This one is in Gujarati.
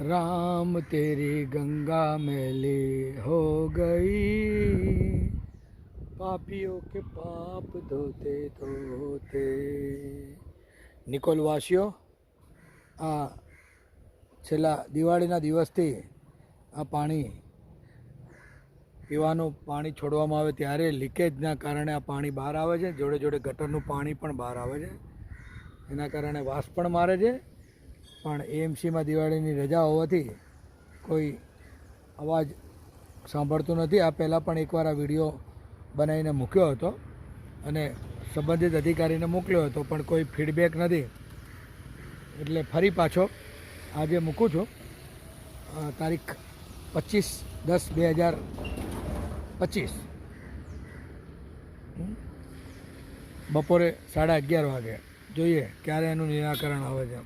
राम तेरी गंगा मैली हो गई, पापियों के पाप धोते धोते। નિકોલ વાસીઓ, આ છેલ્લા દિવાળીના દિવસથી આ પાણી પીવાનું પાણી છોડવામાં આવે ત્યારે લીકેજના કારણે આ પાણી બહાર આવે છે. જોડે જોડે ગટરનું પાણી પણ બહાર આવે છે. એના કારણે વાસ પણ મારે છે. પણ એએમસીમાં દિવાળીની રજા હોવાથી કોઈ અવાજ સાંભળતું નથી. આ પહેલાં પણ એકવાર આ વિડીયો બનાવીને મૂક્યો હતો અને સંબંધિત અધિકારીને મોકલ્યો હતો, પણ કોઈ ફીડબેક નથી. એટલે ફરી પાછો આજે મૂકું છું. તારીખ 25/10/2025 બપોરે 11:30 વાગે. જોઈએ ક્યારે એનું નિરાકરણ આવે છે.